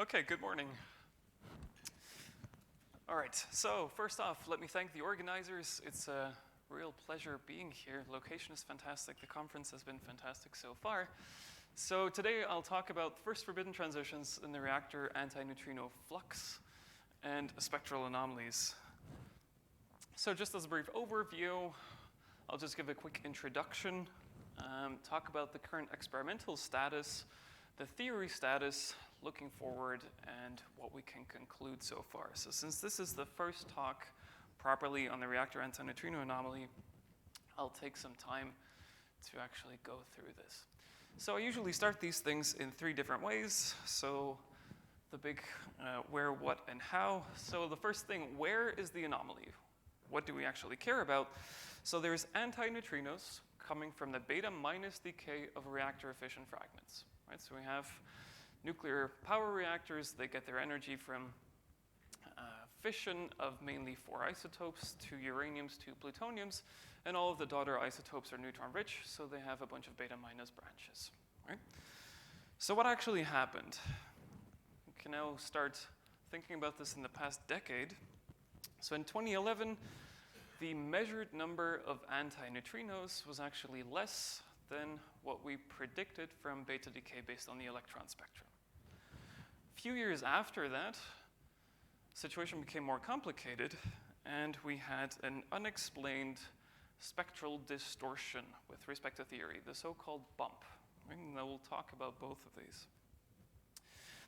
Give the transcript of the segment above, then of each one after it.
Okay, good morning. All right, so first off, let me thank the organizers. It's a real pleasure being here. The location is fantastic. The conference has been fantastic so far. So today I'll talk about the first forbidden transitions in the reactor, antineutrino flux, and spectral anomalies. So just as a brief overview, I'll just give a quick introduction, talk about the current experimental status, the theory status, looking forward, and what we can conclude so far. So since this is the first talk properly on the reactor antineutrino anomaly, I'll take some time to actually go through this. So I usually start these things in three different ways. So the big where, what, and how. So the first thing, where is the anomaly? What do we actually care about? So there's antineutrinos coming from the beta minus decay of reactor fission fragments. Right? So we have nuclear power reactors. They get their energy from fission of mainly 4 isotopes, 2 uraniums, 2 plutoniums, and all of the daughter isotopes are neutron rich, so they have a bunch of beta minus branches. Right? So what actually happened? We can now start thinking about this in the past decade. So in 2011, the measured number of antineutrinos was actually less than what we predicted from beta decay based on the electron spectrum. A few years after that, the situation became more complicated, and we had an unexplained spectral distortion with respect to theory, the so-called bump. And we'll talk about both of these.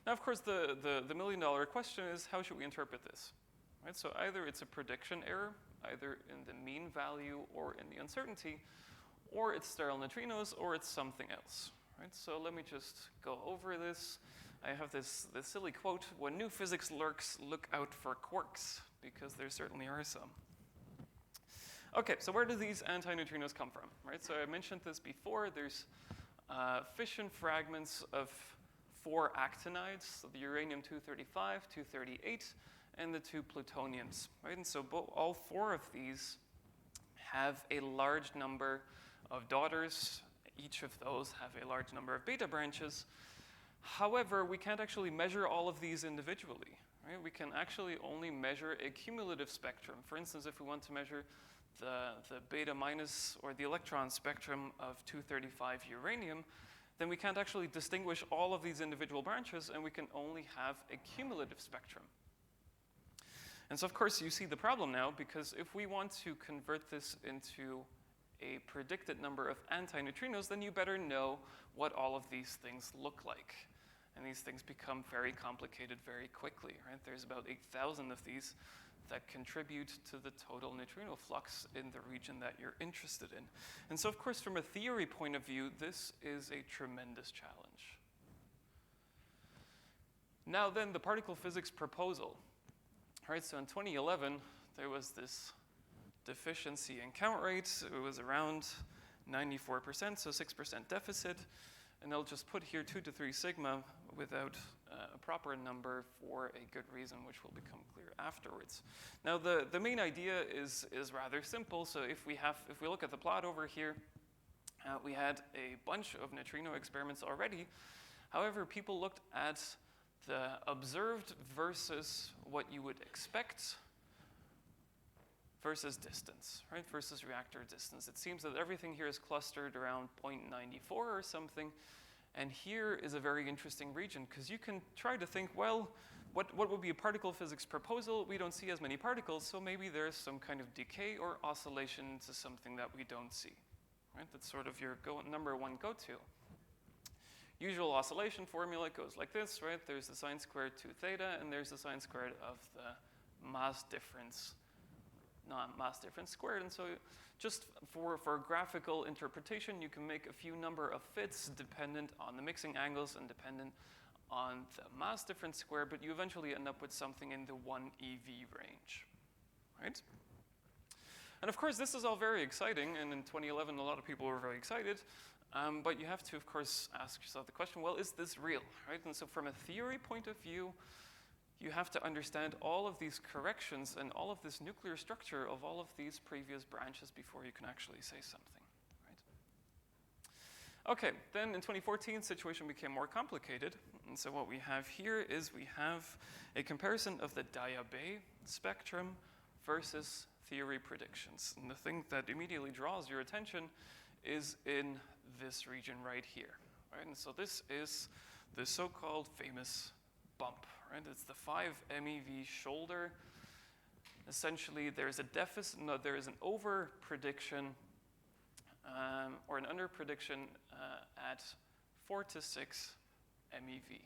Now, of course, the million-dollar question is, how should we interpret this? Right? So either it's a prediction error, either in the mean value or in the uncertainty, or it's sterile neutrinos, or it's something else. Right? So let me just go over this. I have this silly quote, when new physics lurks, look out for quarks, because there certainly are some. Okay, so where do these antineutrinos come from? Right? So I mentioned this before. There's fission fragments of 4 actinides, so the uranium-235, 238, and the 2 plutoniums. Right? And so all 4 of these have a large number of daughters. Each of those have a large number of beta branches. However, we can't actually measure all of these individually. Right? We can actually only measure a cumulative spectrum. For instance, if we want to measure the beta minus or the electron spectrum of 235 uranium, then we can't actually distinguish all of these individual branches, and we can only have a cumulative spectrum. And so, of course, you see the problem now, because if we want to convert this into a predicted number of antineutrinos, then you better know what all of these things look like. And these things become very complicated very quickly. Right? There's about 8,000 of these that contribute to the total neutrino flux in the region that you're interested in. And so, of course, from a theory point of view, this is a tremendous challenge. Now then, the particle physics proposal. All right, so in 2011, there was this deficiency in count rate. It was around 94%, so 6% deficit. And I'll just put here 2 to 3 sigma without a proper number for a good reason, which will become clear afterwards. Now, the main idea is rather simple. So if we look at the plot over here, we had a bunch of neutrino experiments already. However, people looked at the observed versus what you would expect versus distance, right? Versus reactor distance. It seems that everything here is clustered around 0.94 or something. And here is a very interesting region, because you can try to think, well, what would be a particle physics proposal? We don't see as many particles, so maybe there's some kind of decay or oscillation to something that we don't see. Right? That's sort of your number one go-to. Usual oscillation formula goes like this, right? There's the sine squared 2 theta, and there's the sine squared of the mass difference, non-mass difference squared. And so just for graphical interpretation, you can make a few number of fits dependent on the mixing angles and dependent on the mass difference squared, but you eventually end up with something in the 1 eV range, right? And of course, this is all very exciting, and in 2011, a lot of people were very excited. But you have to, of course, ask yourself the question, well, is this real, right? And so from a theory point of view, you have to understand all of these corrections and all of this nuclear structure of all of these previous branches before you can actually say something, right? Okay, then in 2014, the situation became more complicated. And so what we have here is we have a comparison of the Diabet spectrum versus theory predictions. And the thing that immediately draws your attention is in this region right here. Right? And so this is the so-called famous bump. Right? It's the 5 MeV shoulder. Essentially, there's a deficit. No, there is an over prediction or an under prediction at 4 to 6 MeV.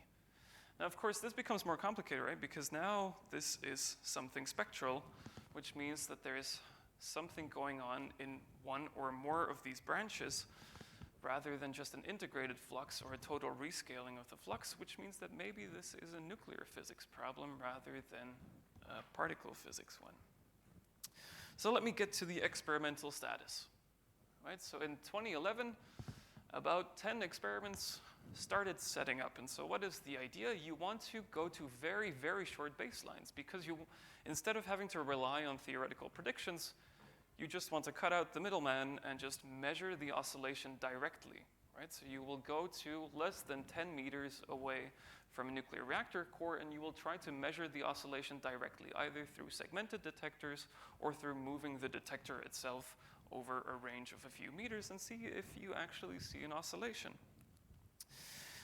Now, of course, this becomes more complicated, right? Because now this is something spectral, which means that there is something going on in one or more of these branches, rather than just an integrated flux or a total rescaling of the flux, which means that maybe this is a nuclear physics problem rather than a particle physics one. So let me get to the experimental status. Right? So in 2011, about 10 experiments started setting up. And so what is the idea? You want to go to very, very short baselines, because you, instead of having to rely on theoretical predictions, you just want to cut out the middleman and just measure the oscillation directly, right? So you will go to less than 10 meters away from a nuclear reactor core, and you will try to measure the oscillation directly, either through segmented detectors or through moving the detector itself over a range of a few meters and see if you actually see an oscillation.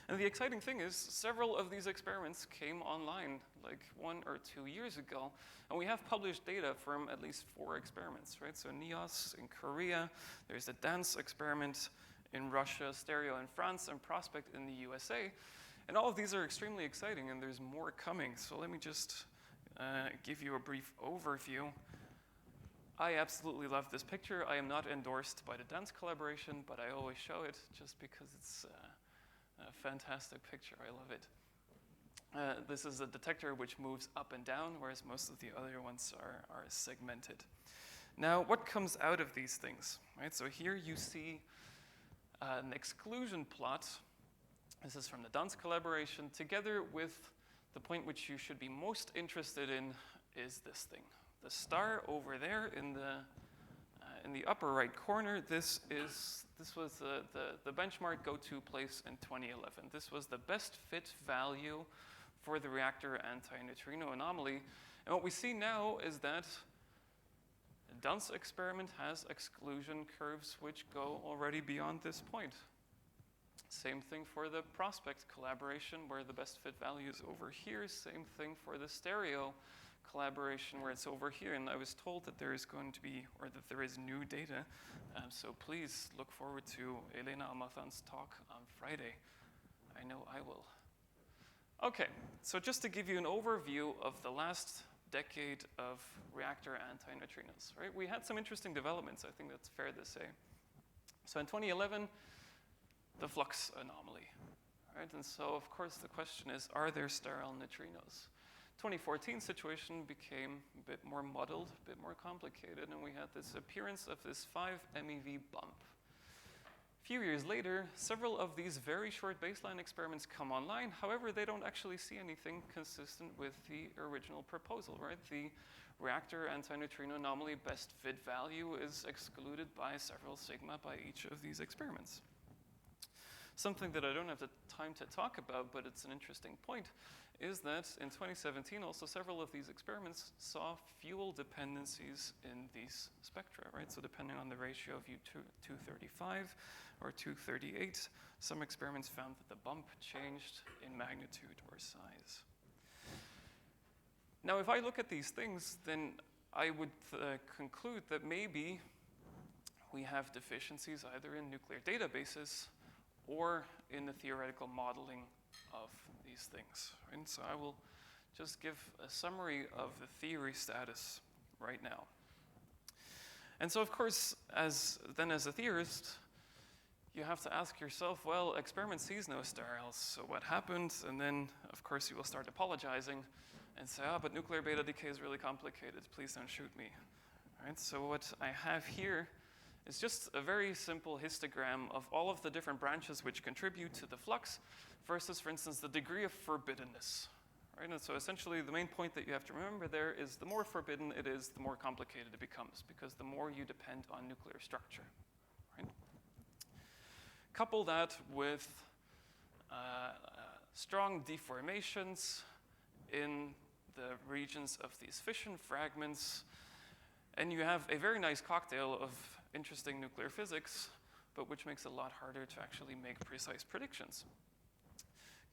And the exciting thing is, several of these experiments came online like 1 or 2 years ago, and we have published data from at least 4 experiments, right? So NEOS in Korea, there's the DANCE experiment in Russia, Stereo in France, and Prospect in the USA. And all of these are extremely exciting, and there's more coming. So let me just give you a brief overview. I absolutely love this picture. I am not endorsed by the DANCE collaboration, but I always show it just because it's a fantastic picture. I love it. This is a detector which moves up and down, whereas most of the other ones are segmented. Now, what comes out of these things? Right? So here you see an exclusion plot. This is from the DANCE collaboration, together with the point which you should be most interested in is this thing. The star over there in the upper right corner, this was the benchmark go-to place in 2011. This was the best fit value for the reactor antineutrino anomaly. And what we see now is that the DANCE experiment has exclusion curves which go already beyond this point. Same thing for the Prospect collaboration, where the best fit value is over here. Same thing for the Stereo collaboration, where it's over here. And I was told that there is going to be, or that there is new data. So please look forward to Elena Almazan's talk on Friday. I know I will. Okay, so just to give you an overview of the last decade of reactor antineutrinos, right? We had some interesting developments, I think that's fair to say. So in 2011, the flux anomaly, right? And so, of course, the question is, are there sterile neutrinos? 2014 situation became a bit more muddled, a bit more complicated, and we had this appearance of this 5 MeV bump. A few years later, several of these very short baseline experiments come online. However, they don't actually see anything consistent with the original proposal, right? The reactor antineutrino anomaly best fit value is excluded by several sigma by each of these experiments. Something that I don't have the time to talk about, but it's an interesting point, is that in 2017, also several of these experiments saw fuel dependencies in these spectra, right? So depending on the ratio of U235 or 238, some experiments found that the bump changed in magnitude or size. Now, if I look at these things, then I would conclude that maybe we have deficiencies either in nuclear databases or in the theoretical modeling of these things. And so I will just give a summary of the theory status right now. And so, of course, as a theorist, you have to ask yourself, well, experiment sees no steriles, so what happened? And then, of course, you will start apologizing and say, but nuclear beta decay is really complicated. Please don't shoot me. All right, so what I have here is just a very simple histogram of all of the different branches which contribute to the flux versus, for instance, the degree of forbiddenness. Right? And so essentially the main point that you have to remember there is the more forbidden it is, the more complicated it becomes, because the more you depend on nuclear structure. Right? Couple that with strong deformations in the regions of these fission fragments, and you have a very nice cocktail of interesting nuclear physics, but which makes it a lot harder to actually make precise predictions.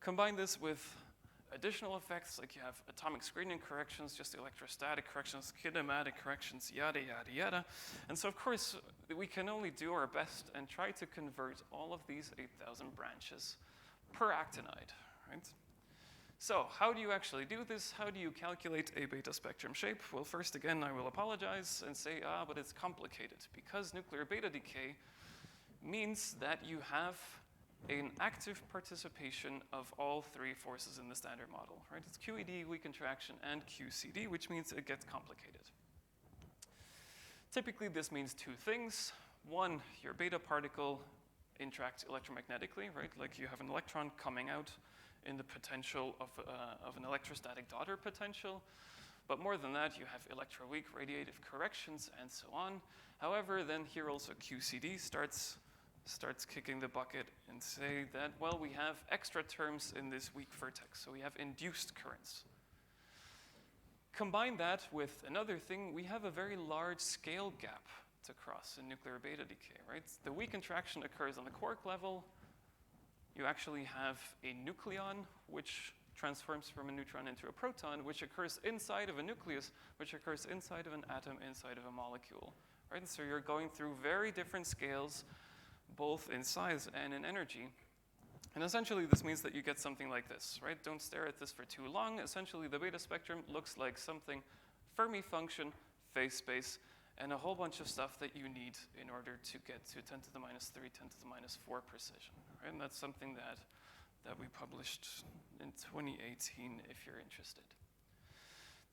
Combine this with additional effects, like you have atomic screening corrections, just electrostatic corrections, kinematic corrections, yada, yada, yada. And so, of course, we can only do our best and try to convert all of these 8,000 branches per actinide, right? So how do you actually do this? How do you calculate a beta spectrum shape? Well, first, again, I will apologize and say, but it's complicated, because nuclear beta decay means that you have an active participation of all three forces in the standard model, right? It's QED, weak interaction, and QCD, which means it gets complicated. Typically, this means two things. One, your beta particle interacts electromagnetically, right? Like you have an electron coming out in the potential of an electrostatic daughter potential. But more than that, you have electroweak radiative corrections and so on. However, then here also QCD starts kicking the bucket and say that, well, we have extra terms in this weak vertex, so we have induced currents. Combine that with another thing, we have a very large scale gap to cross in nuclear beta decay, right? The weak interaction occurs on the quark level. You actually have a nucleon, which transforms from a neutron into a proton, which occurs inside of a nucleus, which occurs inside of an atom, inside of a molecule, right? And so you're going through very different scales, both in size and in energy. And essentially, this means that you get something like this, right? Don't stare at this for too long. Essentially, the beta spectrum looks like something Fermi function, phase space, and a whole bunch of stuff that you need in order to get to 10 to the minus 3, 10 to the minus 4 precision, right? And that's something that we published in 2018, if you're interested.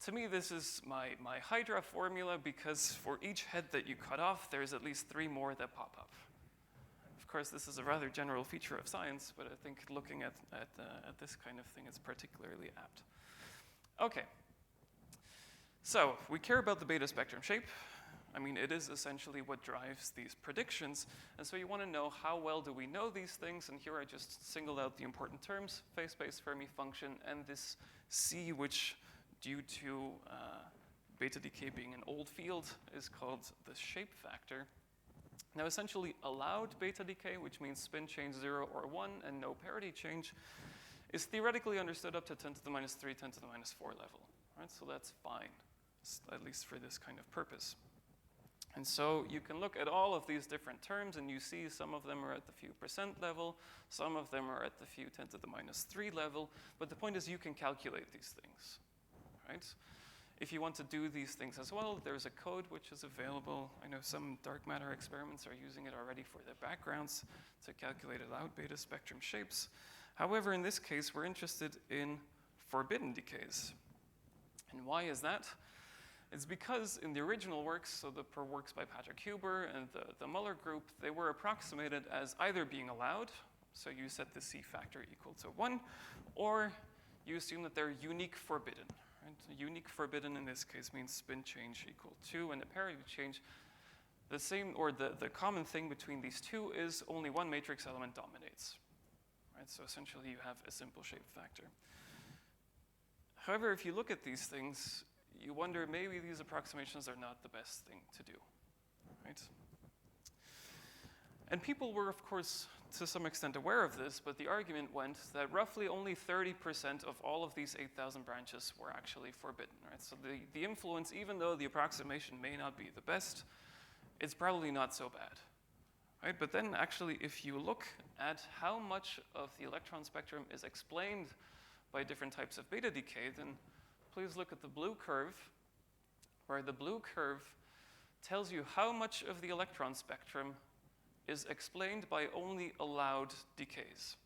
To me, this is my Hydra formula, because for each head that you cut off, there's at least 3 more that pop up. Of course, this is a rather general feature of science, but I think looking at this kind of thing is particularly apt. Okay. So we care about the beta spectrum shape. I mean, it is essentially what drives these predictions. And so you want to know, how well do we know these things? And here I just singled out the important terms, phase space, Fermi function, and this C, which due to beta decay being an old field is called the shape factor. Now, essentially, allowed beta decay, which means spin change 0 or 1 and no parity change, is theoretically understood up to 10 to the minus 3, 10 to the minus 4 level, right? So that's fine, at least for this kind of purpose. And so you can look at all of these different terms, and you see some of them are at the few percent level, some of them are at the few 10 to the minus 3 level, but the point is you can calculate these things, right? If you want to do these things as well, there's a code which is available. I know some dark matter experiments are using it already for their backgrounds to calculate allowed beta spectrum shapes. However, in this case, we're interested in forbidden decays. And why is that? It's because in the original works, so the works by Patrick Huber and the Muller group, they were approximated as either being allowed, so you set the C factor equal to 1, or you assume that they're unique forbidden. Right? Unique forbidden in this case means spin change equal 2, and a parity change, the same, or the common thing between these two is only one matrix element dominates. Right? So essentially you have a simple shape factor. However, if you look at these things, you wonder maybe these approximations are not the best thing to do, right? And people were, of course, to some extent aware of this, but the argument went that roughly only 30% of all of these 8,000 branches were actually forbidden, right? So the influence, even though the approximation may not be the best, it's probably not so bad, right? But then actually, if you look at how much of the electron spectrum is explained by different types of beta decay, then please look at the blue curve, where the blue curve tells you how much of the electron spectrum is explained by only allowed decays.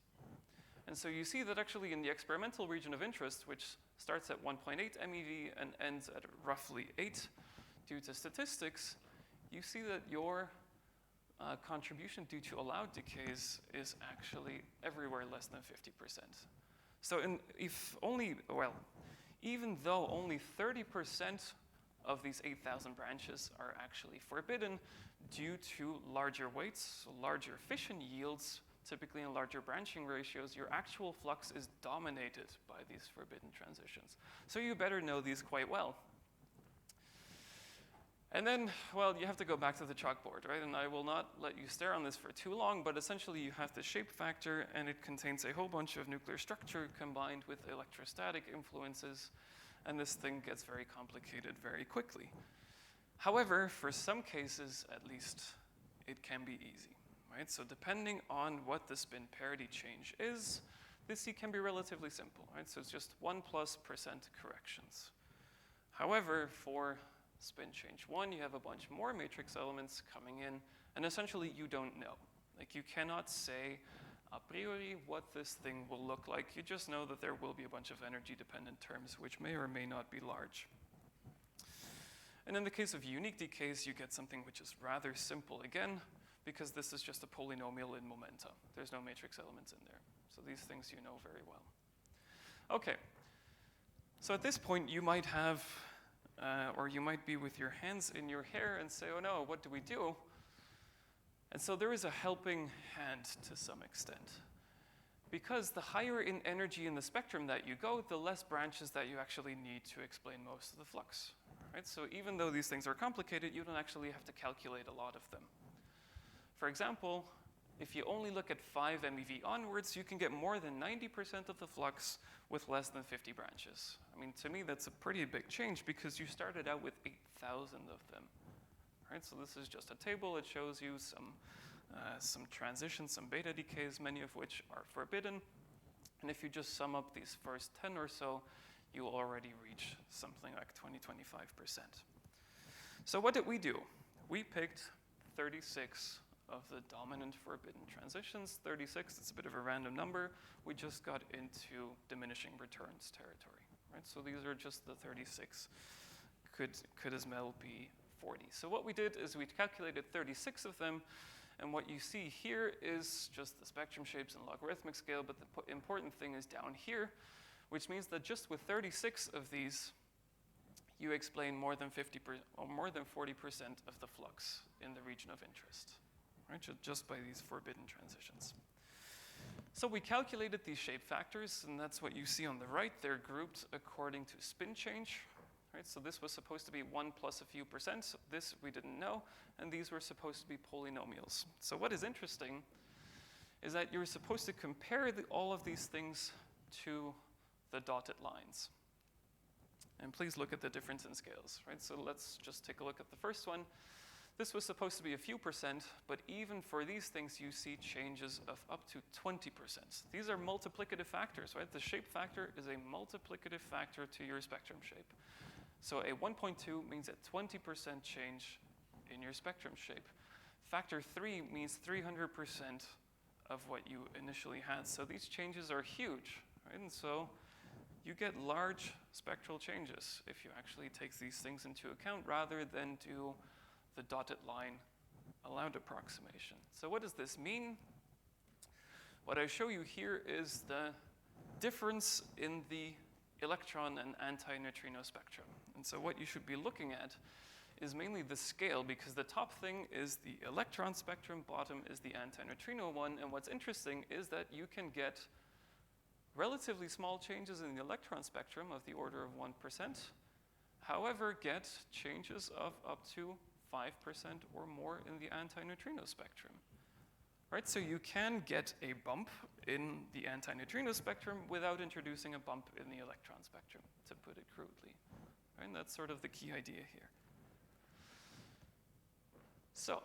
And so you see that actually in the experimental region of interest, which starts at 1.8 MeV and ends at roughly 8 due to statistics, you see that your contribution due to allowed decays is actually everywhere less than 50%. So even though only 30% of these 8,000 branches are actually forbidden due to larger weights, so larger fission yields, typically in larger branching ratios, your actual flux is dominated by these forbidden transitions. So you better know these quite well. And then, well, you have to go back to the chalkboard, right? And I will not let you stare on this for too long, but essentially you have the shape factor, and it contains a whole bunch of nuclear structure combined with electrostatic influences, and this thing gets very complicated very quickly. However, for some cases, at least, it can be easy, right? So depending on what the spin parity change is, this can be relatively simple, right? So it's just 1 plus % corrections. However, for spin change 1, you have a bunch more matrix elements coming in, and essentially you don't know. Like, you cannot say a priori what this thing will look like. You just know that there will be a bunch of energy-dependent terms which may or may not be large. And in the case of unique decays, you get something which is rather simple again, because this is just a polynomial in momenta. There's no matrix elements in there. So these things you know very well. Okay, so at this point you might have or you might be with your hands in your hair and say, oh no, what do we do? And so there is a helping hand to some extent. Because the higher in energy in the spectrum that you go, the less branches that you actually need to explain most of the flux. Right? So even though these things are complicated, you don't actually have to calculate a lot of them. For example, if you only look at 5 MeV onwards, you can get more than 90% of the flux with less than 50 branches. I mean, to me, that's a pretty big change because you started out with 8,000 of them. Right? So this is just a table. It shows you some transitions, some beta decays, many of which are forbidden. And if you just sum up these first 10 or so, you'll already reach something like 20–25%. So what did we do? We picked 36 of the dominant forbidden transitions. 36, it's a bit of a random number. We just got into diminishing returns territory, right? So these are just the 36. Could as well be 40. So what we did is we calculated 36 of them, and what you see here is just the spectrum shapes in logarithmic scale, but the important thing is down here, which means that just with 36 of these, you explain more than 50% or more than 40% of the flux in the region of interest. Right, just by these forbidden transitions. So we calculated these shape factors, and that's what you see on the right. They're grouped according to spin change. Right, so this was supposed to be 1 plus a few percent. This we didn't know, and these were supposed to be polynomials. So what is interesting is that you're supposed to compare all of these things to the dotted lines. And please look at the difference in scales. Right, so let's just take a look at the first one. This was supposed to be a few percent, but even for these things, you see changes of up to 20%. These are multiplicative factors, right? The shape factor is a multiplicative factor to your spectrum shape. So a 1.2 means a 20% change in your spectrum shape. Factor 3 means 300% of what you initially had. So these changes are huge, right? And so you get large spectral changes if you actually take these things into account rather than do the dotted line allowed approximation. So what does this mean? What I show you here is the difference in the electron and antineutrino spectrum. And so what you should be looking at is mainly the scale, because the top thing is the electron spectrum, bottom is the antineutrino one, and what's interesting is that you can get relatively small changes in the electron spectrum of the order of 1%, however, get changes of up to 5% or more in the antineutrino spectrum. Right, so you can get a bump in the antineutrino spectrum without introducing a bump in the electron spectrum, to put it crudely. Right, and that's sort of the key idea here. So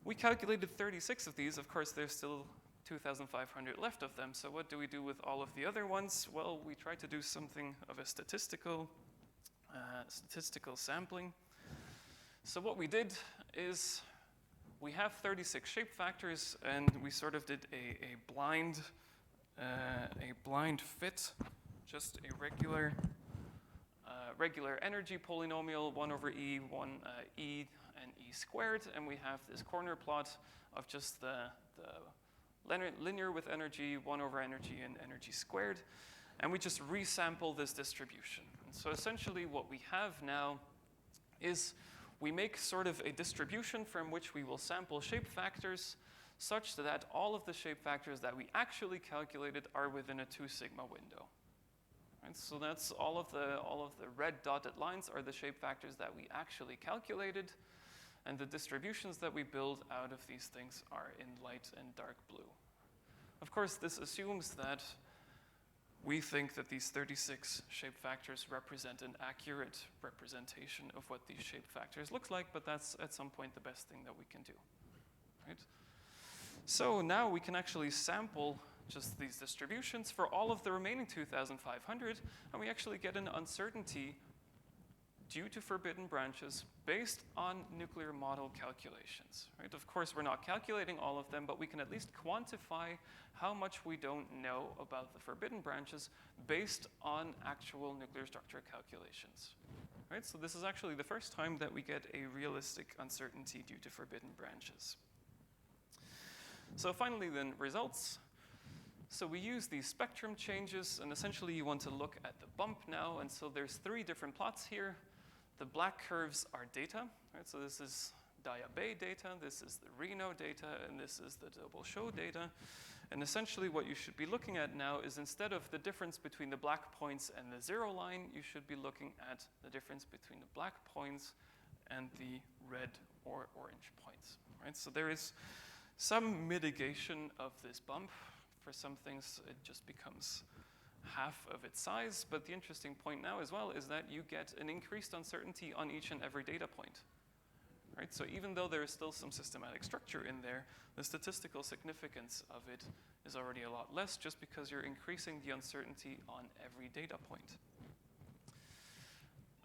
we calculated 36 of these. Of course, there's still 2,500 left of them. So what do we do with all of the other ones? Well, we try to do something of a statistical sampling. So what we did is we have 36 shape factors, and we sort of did a blind fit, just a regular energy polynomial, 1 over E, 1 E, and E squared, and we have this corner plot of just the linear with energy, 1 over energy, and energy squared, and we just resample this distribution. And so essentially what we have now is we make sort of a distribution from which we will sample shape factors such that all of the shape factors that we actually calculated are within a 2 sigma window. Right? So that's all of the red dotted lines are the shape factors that we actually calculated, and the distributions that we build out of these things are in light and dark blue. Of course, this assumes that we think that these 36 shape factors represent an accurate representation of what these shape factors look like, but that's at some point the best thing that we can do, right? So now we can actually sample just these distributions for all of the remaining 2,500, and we actually get an uncertainty due to forbidden branches based on nuclear model calculations, right? Of course, we're not calculating all of them, but we can at least quantify how much we don't know about the forbidden branches based on actual nuclear structure calculations, right? So this is actually the first time that we get a realistic uncertainty due to forbidden branches. So finally then, results. So we use these spectrum changes, and essentially you want to look at the bump now, and so there's 3 different plots here. The black curves are data, right? So this is Diabay data, this is the Reno data, and this is the double show data. And essentially what you should be looking at now is, instead of the difference between the black points and the 0 line, you should be looking at the difference between the black points and the red or orange points, right? So there is some mitigation of this bump. For some things, it just becomes half of its size, but the interesting point now as well is that you get an increased uncertainty on each and every data point, right? So even though there is still some systematic structure in there, the statistical significance of it is already a lot less, just because you're increasing the uncertainty on every data point.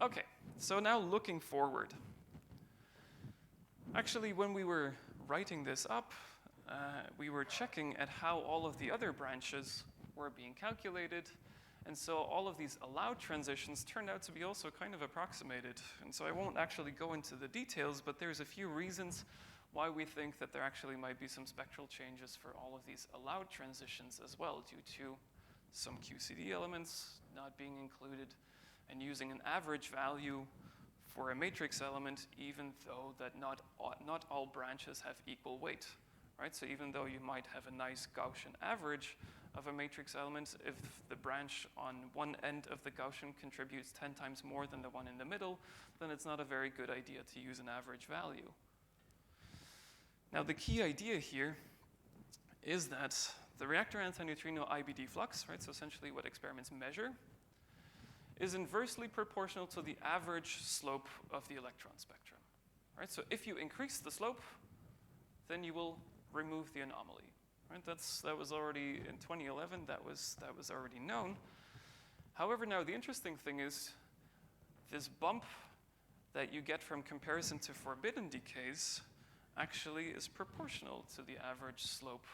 Okay, so now looking forward. Actually, when we were writing this up, we were checking at how all of the other branches were being calculated, and so all of these allowed transitions turned out to be also kind of approximated. And so I won't actually go into the details, but there's a few reasons why we think that there actually might be some spectral changes for all of these allowed transitions as well, due to some QCD elements not being included, and using an average value for a matrix element, even though that not all branches have equal weight, right? So even though you might have a nice Gaussian average of a matrix element, if the branch on one end of the Gaussian contributes 10 times more than the one in the middle, then it's not a very good idea to use an average value. Now, the key idea here is that the reactor antineutrino IBD flux, right, so essentially what experiments measure, is inversely proportional to the average slope of the electron spectrum, right? So if you increase the slope, then you will remove the anomaly, right? That was already in 2011, that was already known. However, now the interesting thing is this bump that you get from comparison to forbidden decays actually is proportional to the average slope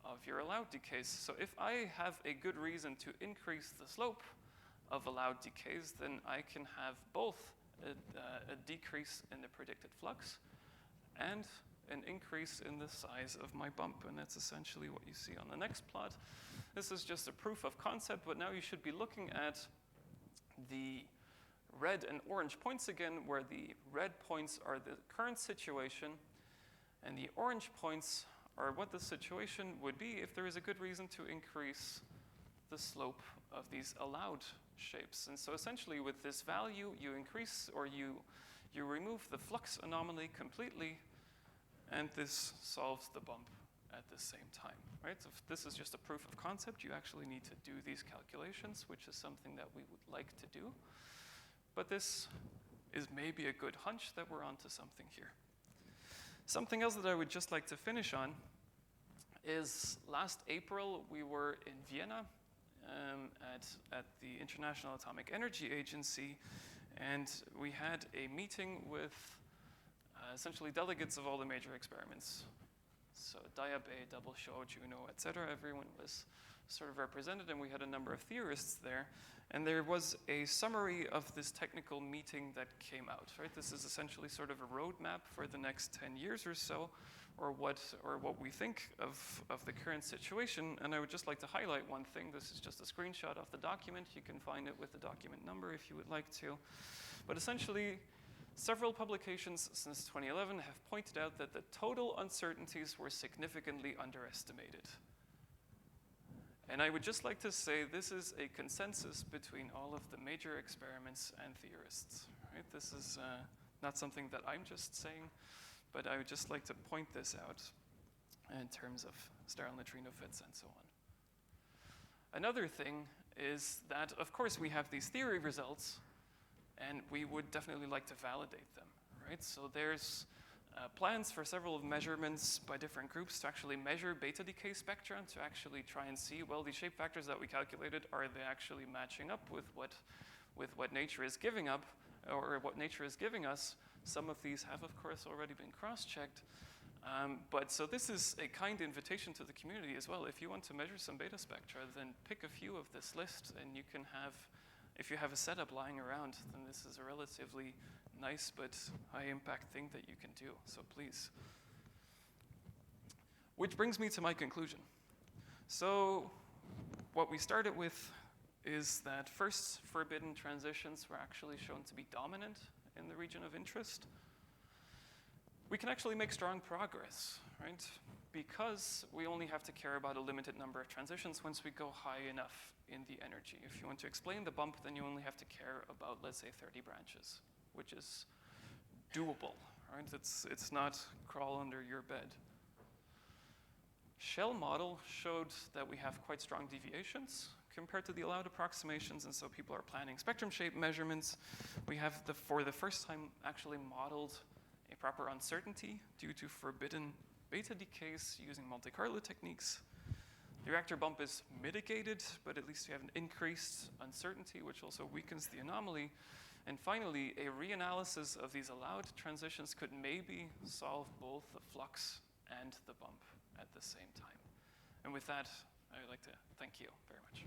of your allowed decays. So if I have a good reason to increase the slope of allowed decays, then I can have both a decrease in the predicted flux and an increase in the size of my bump, and that's essentially what you see on the next plot. This is just a proof of concept, but now you should be looking at the red and orange points again, where the red points are the current situation, and the orange points are what the situation would be if there is a good reason to increase the slope of these allowed shapes. And so essentially with this value, you increase or you remove the flux anomaly completely, and this solves the bump at the same time, right? So if this is just a proof of concept, you actually need to do these calculations, which is something that we would like to do. But this is maybe a good hunch that we're onto something here. Something else that I would just like to finish on is last April we were in Vienna at the International Atomic Energy Agency, and we had a meeting with essentially delegates of all the major experiments. So Diabay, Double Show, Juno, etc. Everyone was sort of represented, and we had a number of theorists there. And there was a summary of this technical meeting that came out, right? This is essentially sort of a roadmap for the next 10 years or so, or what we think of the current situation. And I would just like to highlight one thing. This is just a screenshot of the document. You can find it with the document number if you would like to. But essentially, Several publications since 2011 have pointed out that the total uncertainties were significantly underestimated. And I would just like to say this is a consensus between all of the major experiments and theorists. Right? This is not something that I'm just saying, but I would just like to point this out in terms of sterile neutrino fits and so on. Another thing is that, of course, we have these theory results, and we would definitely like to validate them, right? So there's plans for several measurements by different groups to actually measure beta decay spectra to actually try and see, well, the shape factors that we calculated, are they actually matching up with what nature is giving up, or what nature is giving us? Some of these have, of course, already been cross-checked. But so this is a kind invitation to the community as well. If you want to measure some beta spectra, then pick a few of this list, and you can have, if you have a setup lying around, then this is a relatively nice but high-impact thing that you can do. So please. Which brings me to my conclusion. So what we started with is that first forbidden transitions were actually shown to be dominant in the region of interest. We can actually make strong progress, right? Because we only have to care about a limited number of transitions once we go high enough in the energy. If you want to explain the bump, then you only have to care about, let's say, 30 branches, which is doable, right? It's not crawl under your bed. Shell model showed that we have quite strong deviations compared to the allowed approximations, and so people are planning spectrum shape measurements. We have, for the first time, actually modeled a proper uncertainty due to forbidden beta decays using Monte Carlo techniques. The reactor bump is mitigated, but at least we have an increased uncertainty, which also weakens the anomaly. And finally, a reanalysis of these allowed transitions could maybe solve both the flux and the bump at the same time. And with that, I would like to thank you very much.